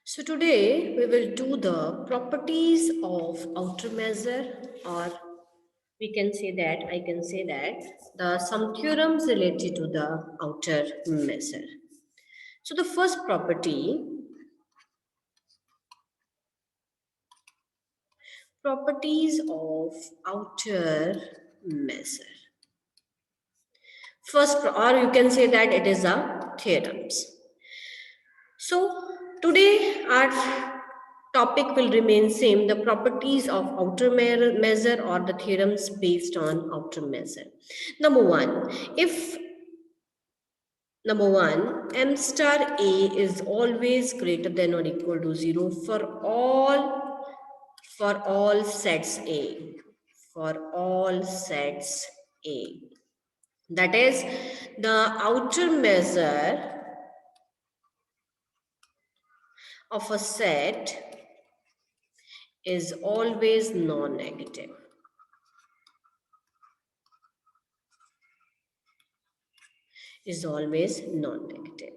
So today we will do the properties of outer measure, or we can say that I can say that the some theorems related to the outer measure. So the first properties of outer measure. Or you can say that it is a theorems. So today our topic will remain same, the properties of outer measure or the theorems based on outer measure. Number one, if number one, m star a is always greater than or equal to 0 for all sets A. For all sets A. That is, the outer measure of a set is always non-negative. Is always non-negative.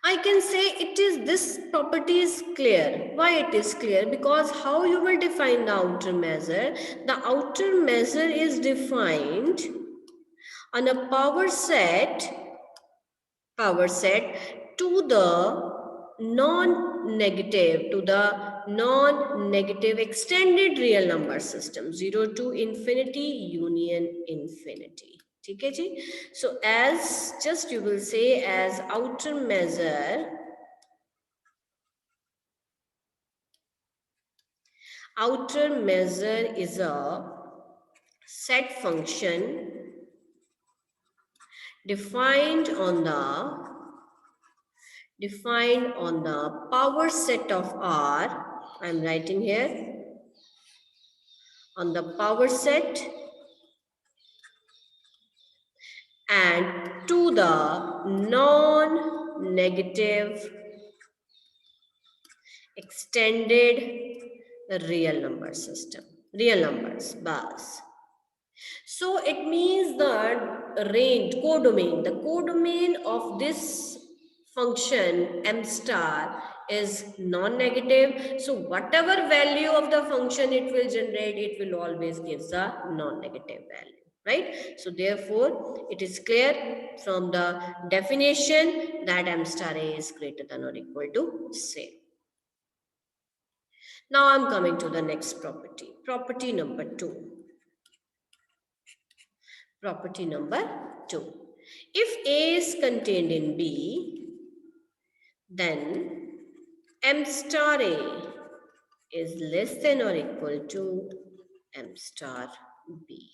I can say it is this property is clear. Why it is clear? Because how you will define the outer measure? The outer measure is defined on a power set to the non-negative extended real number system 0 to infinity union infinity. ठीक है जी? So as just you will say as outer measure is a set function defined on the power set of R. I am writing here on the power set and to the non-negative extended real number system, real numbers bars. So it means the codomain of this function m star is non-negative. So whatever value of the function it will generate, it will always give the non-negative value, right? So therefore, it is clear from the definition that m star a is greater than or equal to same. Now I'm coming to the next property. Property number 2. Property number 2. If A is contained in B, then M star A is less than or equal to M star B.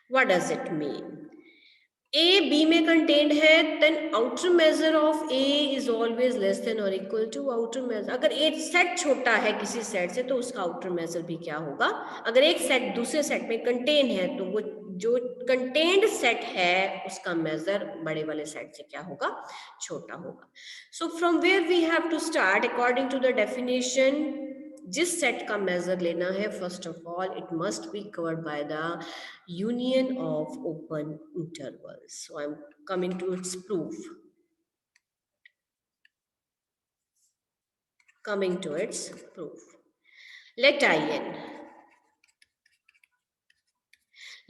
What does it mean? A B में contained है, then outer measure of A is always less than or equal to outer measure. अगर एक set छोटा है किसी set से तो उसका outer measure भी क्या होगा? अगर एक सेट दूसरे सेट में contain है तो वो जो contained set है उसका measure बड़े वाले सेट से क्या होगा? छोटा होगा. So from where we have to start according to the definition, जिस सेट का मेजर लेना है, first of all it must be covered by the union of open intervals. So I am coming to its proof.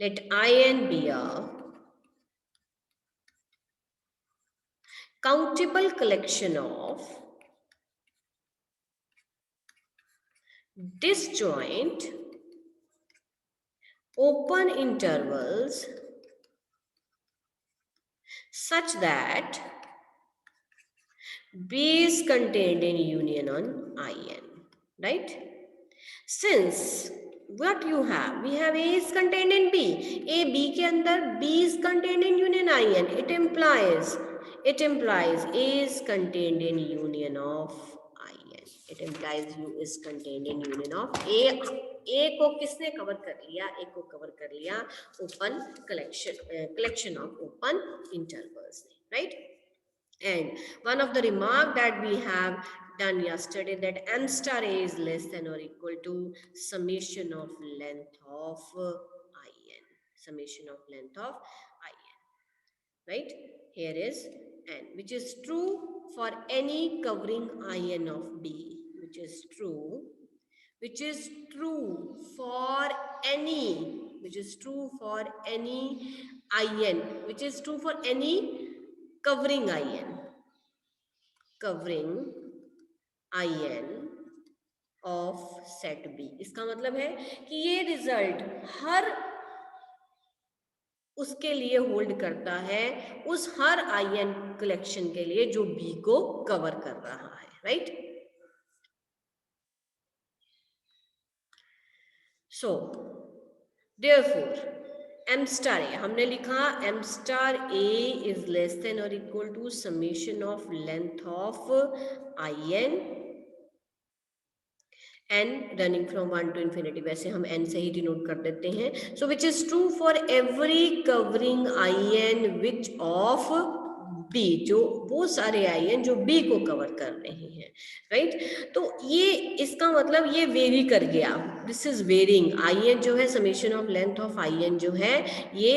Let In be a countable collection of disjoint open intervals such that B is contained in union on In, right? Since what you have, we have A is contained in B. A B के अंदर B is contained in union In. It implies A is contained in union of In. It implies U is contained in union of A. A को किसने cover कर लिया? A को cover कर लिया open collection of open intervals, right? And one of the remark that we have done yesterday, that m star a is less than or equal to summation of length of In. Summation of length of In. Right? Here is n, which is true for any covering ion of B, which is true for any, which is true for any ion, which is true for any covering ion, of set B. इसका मतलब है कि ये result हर उसके लिए hold करता है, उस हर आयन कलेक्शन के लिए जो बी को कवर कर रहा है, right. So therefore M star A हमने लिखा, M star A is less than और equal to summation of length of I n running from 1 to infinity, वैसे हम n से ही डिनोट कर देते हैं। so which is true for every covering ion which of B, जो वो सारे आयन जो B को कवर कर रहे हैं, राइट। तो ये इसका मतलब ये वेरी कर गया, दिस इज वेरिंग, आयन जो है summation of length of ion जो है ये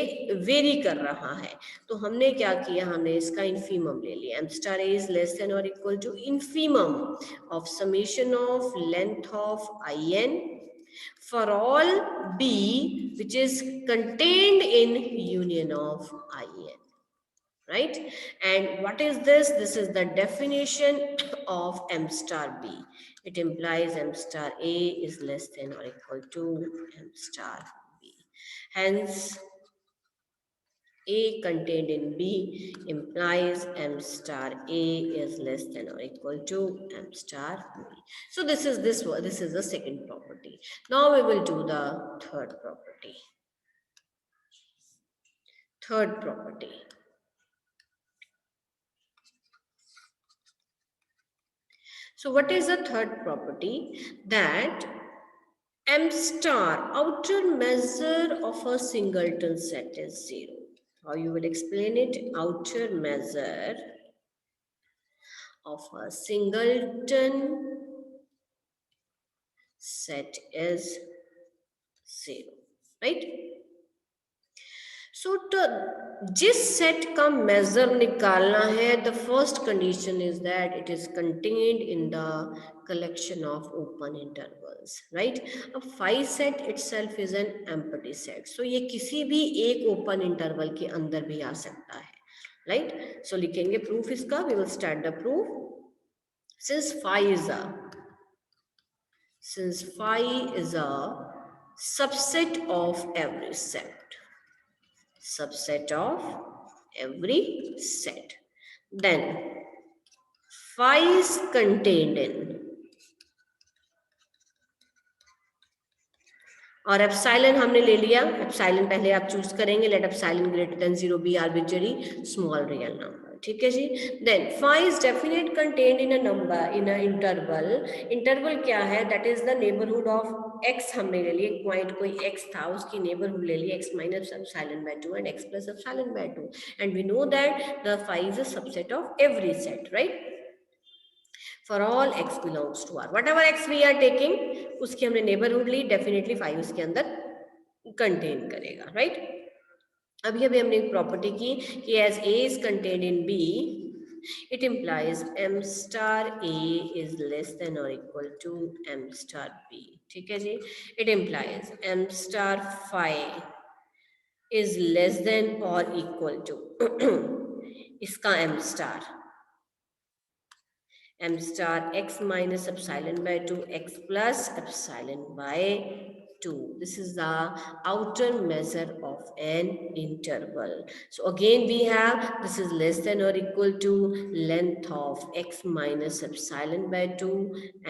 वेरी कर रहा है। तो हमने क्या किया, हमने इसका इन्फीमम ले लिया, M star A is less than और equal to infimum of summation of length of in for all B which is contained in union of in, right? And what is this? This is the definition of M star B. It implies M star A is less than or equal to M star B. Hence A contained in B implies M star A is less than or equal to M star B. So this is the second property. Now we will do the third property. So what is the third property? That M star outer measure of a singleton set is 0. How you will explain it? Outer measure of a singleton set is 0, right? So जिस set का major निकालना है, the first condition is that it is contained in the collection of open intervals, right? अब phi set itself is an empty set, so ये किसी भी एक open interval के अंदर भी आ सकता है, right? So लिखेंगे proof इसका, we will start the proof. Since phi is a subset of every set, then phi is contained in, और एप्सिलॉन हमने ले लिया, एप्सिलॉन पहले आप चूज करेंगे, let epsilon greater than 0 be arbitrary small real number, ठीक है जी। Then phi is definite contained in a number in a interval क्या है, that is the neighbourhood of x हमने ले लिया, पॉइंट कोई x था, उसकी नेबरहुड ले लिया x minus epsilon by 2 and x plus epsilon by 2, and we know that the phi is a subset of every set, right, for all x belongs to R, whatever x we are taking उसकी हमने neighbourhood ली, definitely phi उसके अंदर contain करेगा, right. अभी हमने एक property की कि as a is contained in B, it implies M star A is less than or equal to M star B, ठीक है जी। it implies M star phi is less than or equal to इसका M star x minus epsilon by 2 x plus epsilon by 2. This is the outer measure of an interval. So again we have, this is less than or equal to length of x minus epsilon by 2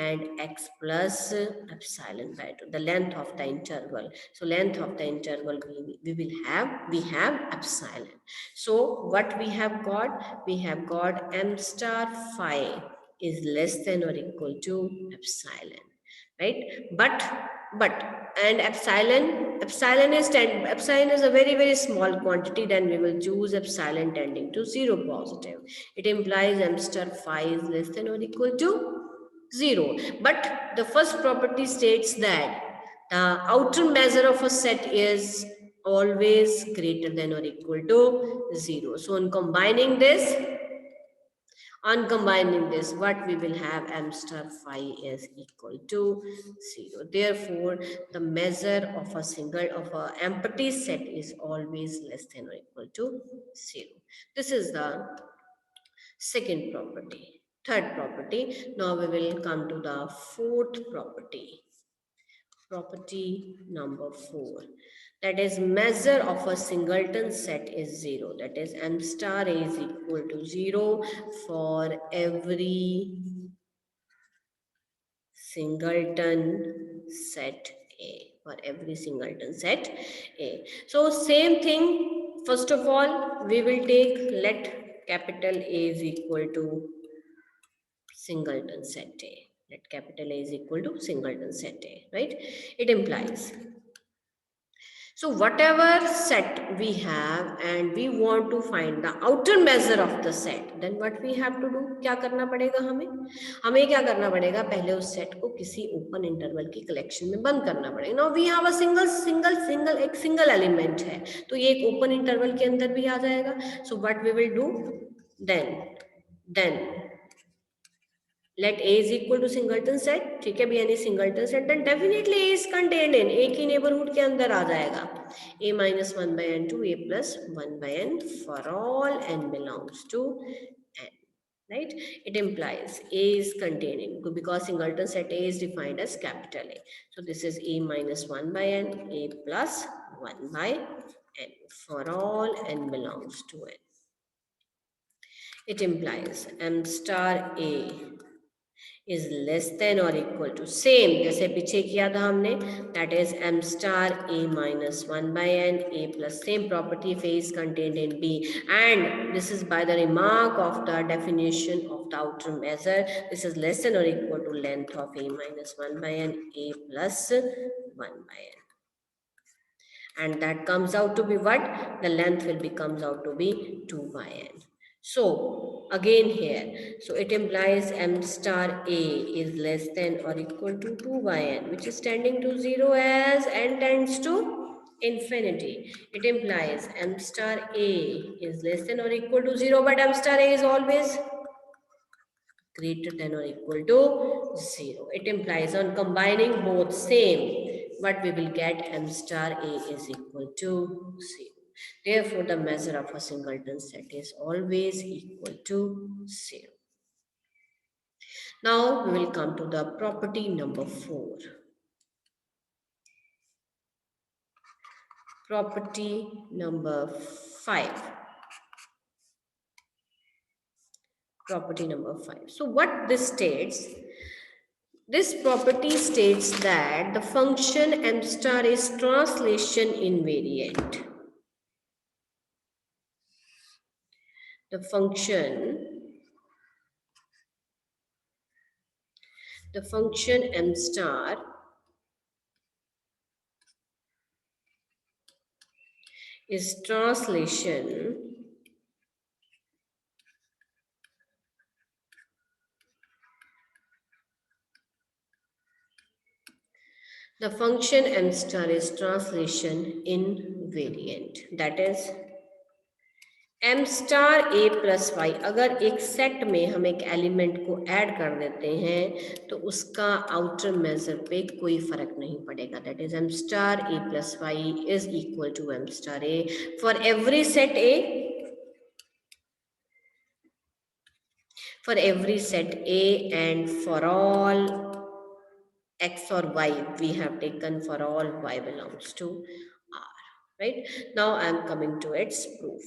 and x plus epsilon by 2, the length of the interval. So length of the interval we have epsilon. So what we have got M star phi is less than or equal to epsilon, right? But and epsilon is a very very small quantity, then we will choose epsilon tending to 0 positive. It implies M star phi is less than or equal to 0. But the first property states that the outer measure of a set is always greater than or equal to 0. So on combining this, On combining this, what we will have, m star phi is equal to 0. Therefore, the measure of a empty set is always less than or equal to 0. This is the second property. Third property. Now we will come to the fourth property. Property number 4. That is, measure of a singleton set is 0. That is, m star a is equal to 0 for every singleton set A. For every singleton set A. So same thing. First of all, we will take, let capital A is equal to singleton set A. Let capital A is equal to singleton set A, right? It implies, so whatever set we have and we want to find the outer measure of the set, then what we have to do? क्या करना पड़ेगा हमें? हमें क्या करना पड़ेगा? पहले उस सेट को किसी ओपन इंटरवल की कलेक्शन में बंद करना पड़ेगा. Now we have a एक सिंगल एलिमेंट है, तो ये एक ओपन इंटरवल के अंदर भी आ जाएगा. So what we will do? Then let A is equal to singleton set, ठीक है भी, यानी singleton set, then definitely A is contained in, A की neighborhood के अंदर आ जाएगा. A minus 1 by n to A plus 1 by n for all n belongs to n, right? It implies A is contained in, because singleton set A is defined as capital A. So this is A minus 1 by n, A plus 1 by n for all n belongs to n. It implies m star A is less than or equal to, same जैसे पीछे किया था हमने, that is m star a minus 1 by n, a plus same property if a is contained in B, and this is by the remark of the definition of the outer measure. This is less than or equal to length of a minus 1 by n, a plus 1 by n, and that comes out to be what? The length will be comes out to be 2 by n. So again here, so it implies m star a is less than or equal to 2 by n, which is tending to 0 as n tends to infinity. It implies m star a is less than or equal to 0, but m star a is always greater than or equal to 0. It implies on combining both same, what we will get, m star a is equal to 0. Therefore, the measure of a singleton set is always equal to 0. Now, we will come to the property number 4. Property number 5. Property number 5. So, what this states? This property states that the function m star is translation invariant. The function m star is translation the function m star is translation invariant. That is, m star a plus y, अगर एक set में हम एक element को add कर देते हैं तो उसका आउटर मेजर पे कोई फर्क नहीं पड़ेगा. That is m star a plus y is equal to m star a for every set A, for every set A, and for all x or y we have taken for all y belongs to R, right? Now I am coming to its proof.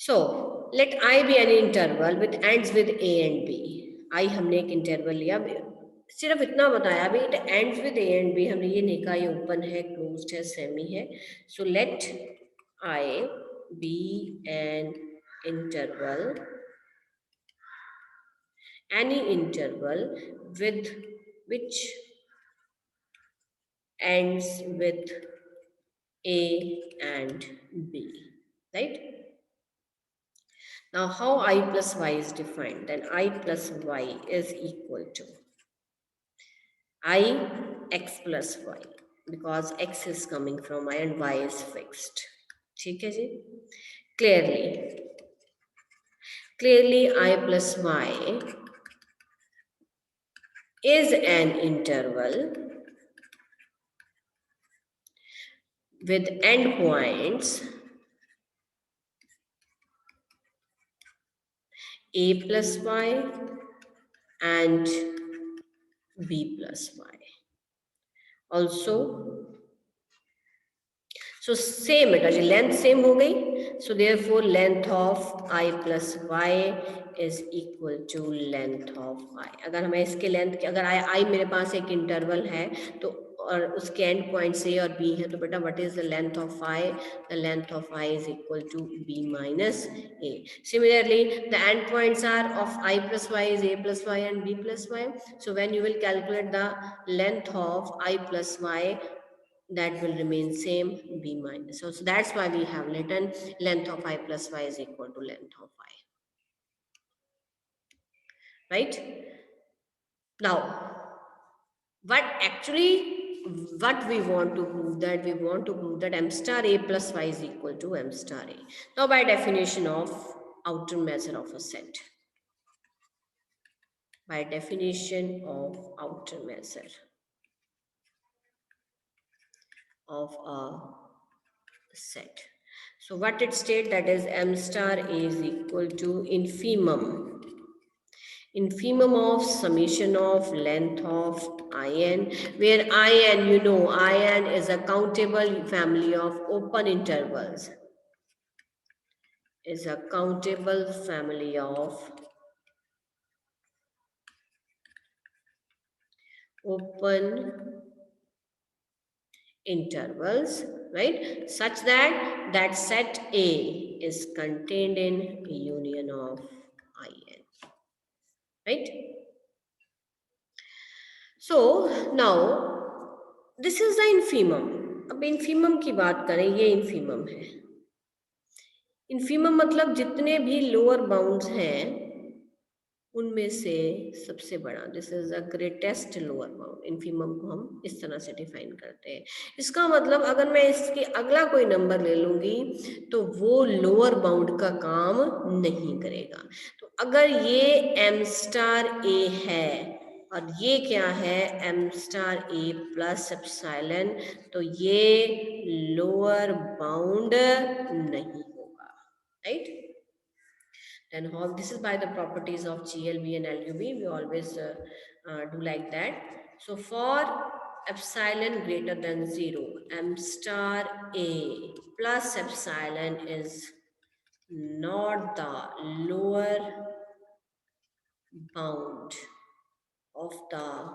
So let I be an interval with ends with a and b. I हमने एक interval लिया, सिर्फ इतना बताया अभी, it ends with a and b. हमने ये नहीं कहा ये ओपन है, क्लोज्ड है, सेमी है. So let I be an interval, any interval with which ends with a and b, right? Now, how I plus y is defined? Then I plus y is equal to I x plus y. because x is coming from I and y is fixed. ठीक है जी? Clearly I plus y is an interval with endpoints a plus y and b plus y. Also, so same बेटा जी, length same हो गई. So therefore length of I plus y is equal to length of y. अगर हमें इसके length के, अगर I मेरे पास एक इंटरवल है तो और उसके एंड पॉइंट्स a और b है, तो बेटा what is the length of y? The length of y is equal to b minus a. Similarly, the end points are of I plus y is a plus y and b plus y. So when you will calculate the length of I plus y, that will remain same, b minus. So that's why we have written length of I plus y is equal to length of y. Right? Now, what we want to prove, that we want to prove that m star a plus y is equal to m star a. Now, by definition of outer measure of a set. By definition of outer measure of a set. So what it states, that is m star a is equal to infimum of summation of length of in, where in, you know, in is a countable family of open intervals, is a countable family of open intervals, right, such that that set A is contained in union of in, right? So now this is the infimum. अब infimum की बात करें, ये infimum है. infimum मतलब जितने भी lower bounds हैं उनमें से सबसे बड़ा, this is the greatest lower bound. Infimum को हम इस तरह से डिफाइन करते हैं. इसका मतलब अगर मैं इसके अगला कोई नंबर ले लूंगी तो वो लोअर बाउंड का काम नहीं करेगा. तो अगर ये एम स्टार ए है और ये क्या है, M star A plus epsilon, तो ये लोअर बाउंड नहीं होगा, right? Then how, this is by the properties of GLB and LUB. We always do like that. So for epsilon greater than 0, m star a plus epsilon is not the lower bound of the,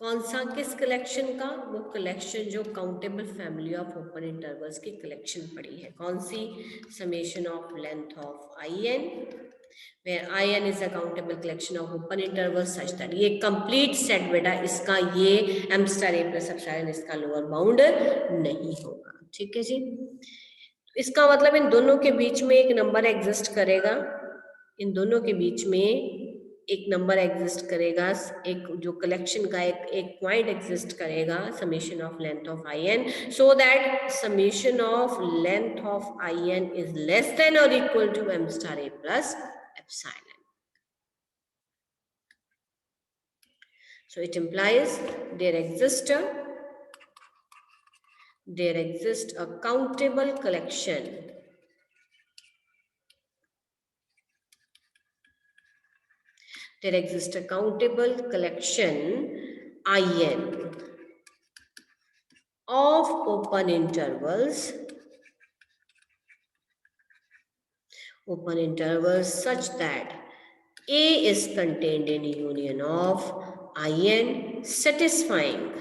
कौन सा, किस collection का? वो collection जो countable family of open intervals की collection पड़ी है. कौन सी? Summation of length of I n, where in is a countable collection of open intervals such that ये complete set बेटा, इसका ये m star a plus epsilon इसका लोअर बाउंड नहीं होगा. ठीक है जी? इसका मतलब इन दोनों के बीच में एक नंबर एग्जिस्ट करेगा, इन दोनों के बीच में एक नंबर एग्जिस्ट करेगा, एक जो कलेक्शन का एक पॉइंट एग्जिस्ट करेगा, summation of length of I n, so that summation of length of I n is less than और equal to M star A plus epsilon. So it implies there exists a countable collection in of open intervals such that A is contained in union of in satisfying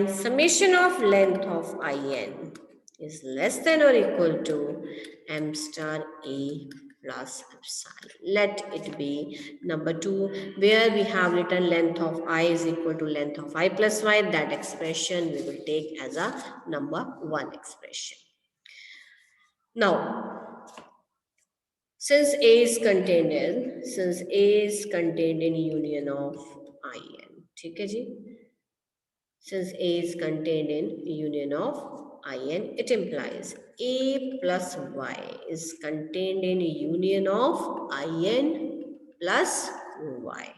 summation of length of in is less than or equal to m star a plus epsilon. Let it be number 2, where we have written length of I is equal to length of I plus y. That expression we will take as a number 1 expression. Now, since A is contained in union of in, ठीक है जी. Since A is contained in union of in, it implies A plus y is contained in union of in plus y.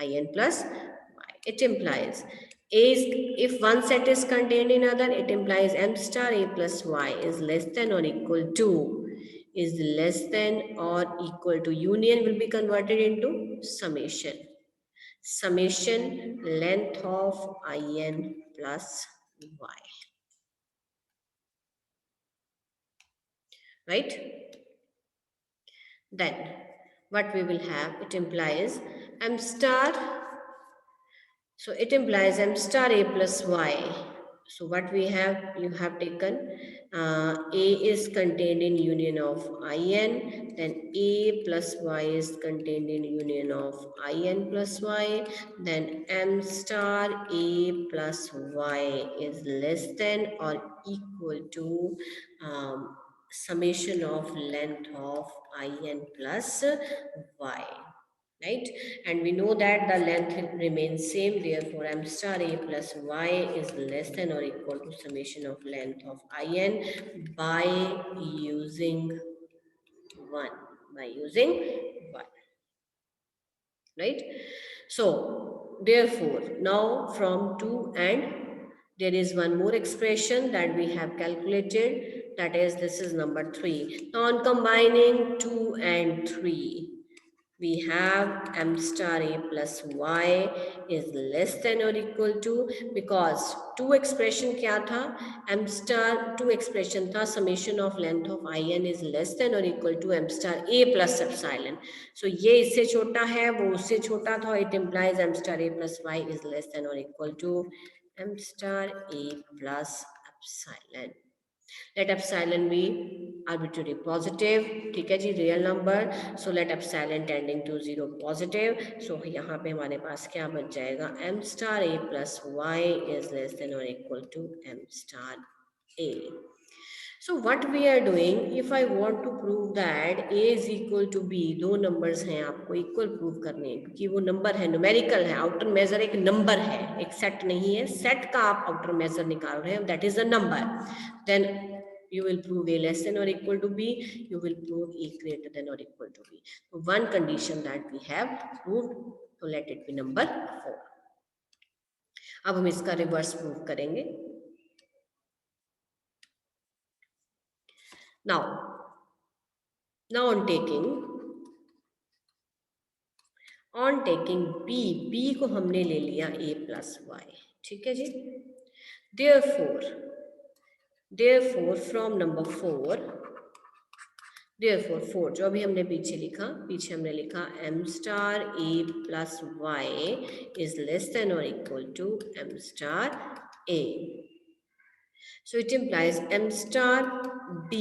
In plus y. It implies A is, if one set is contained in other, it implies m star A plus y is less than or equal to, is less than or equal to, union will be converted into summation. Summation length of in plus y. Right? Then what we will have, it implies m star, so it implies m star A plus y. So what we have, you have taken A is contained in union of in, then A plus y is contained in union of in plus y, then m star A plus y is less than or equal to summation of length of in plus y. Right? And we know that the length remains same, therefore m star A plus y is less than or equal to summation of length of in by using 1. By using 1. Right? So, therefore, now from 2 and there is one more expression that we have calculated, that is, this is number 3. Now, on combining 2 and 3, we have m star A plus y is less than or equal to, because two expression क्या था, m star, two expression था summation of length of in is less than or equal to m star A plus epsilon. So ये इससे छोटा है, वो उससे छोटा था, it implies m star A plus y is less than or equal to m star A plus epsilon. Let epsilon be arbitrary positive, ठीक है जी, real number. So let epsilon tending to 0 positive. So यहाँ पे हमारे पास क्या बच जाएगा, m star A plus y is less than or equal to m star A. So what we are doing, if I want to prove that A is equal to B, दो numbers हैं, आपको equal prove करने हैं, क्योंकि वो number है, numerical है, outer measure एक number है, एक set नहीं है, set का आप outer measure निकाल रहे हैं, that is a number. Then you will prove A less than or equal to B, you will prove A greater than or equal to B. So one condition that we have proved, so let it be number 4. अब हम इसका reverse prove करेंगे. Now on taking B को हमने ले लिया A plus y, ठीक है जी. Therefore from number 4, therefore 4 जो अभी हमने पीछे हमने लिखा m star A plus y is less than or equal to m star A. So it implies m star B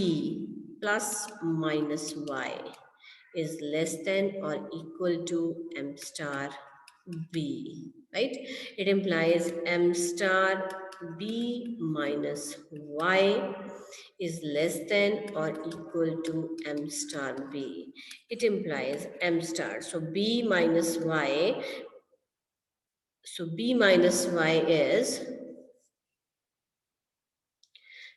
plus minus y is less than or equal to m star B, right? It implies m star B minus y is less than or equal to m star B. It implies m star. So B minus y is,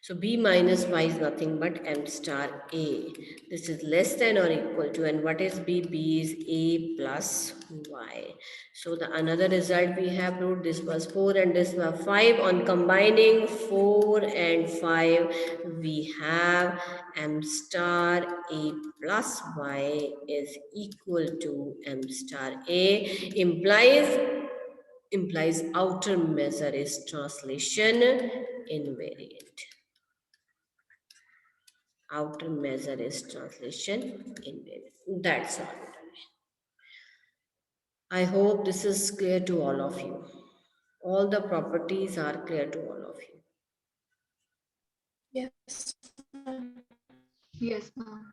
so B minus y is nothing but m star A. This is less than or equal to, and what is B? B is A plus y. So the another result we have proved, this was 4 and this was 5. On combining 4 and 5, we have m star A plus y is equal to m star A, implies outer measure is translation invariant. Outer measure is translation invariant. That's all. I hope this is clear to all of you. All the properties are clear to all of you. Yes, ma'am. Yes, ma'am.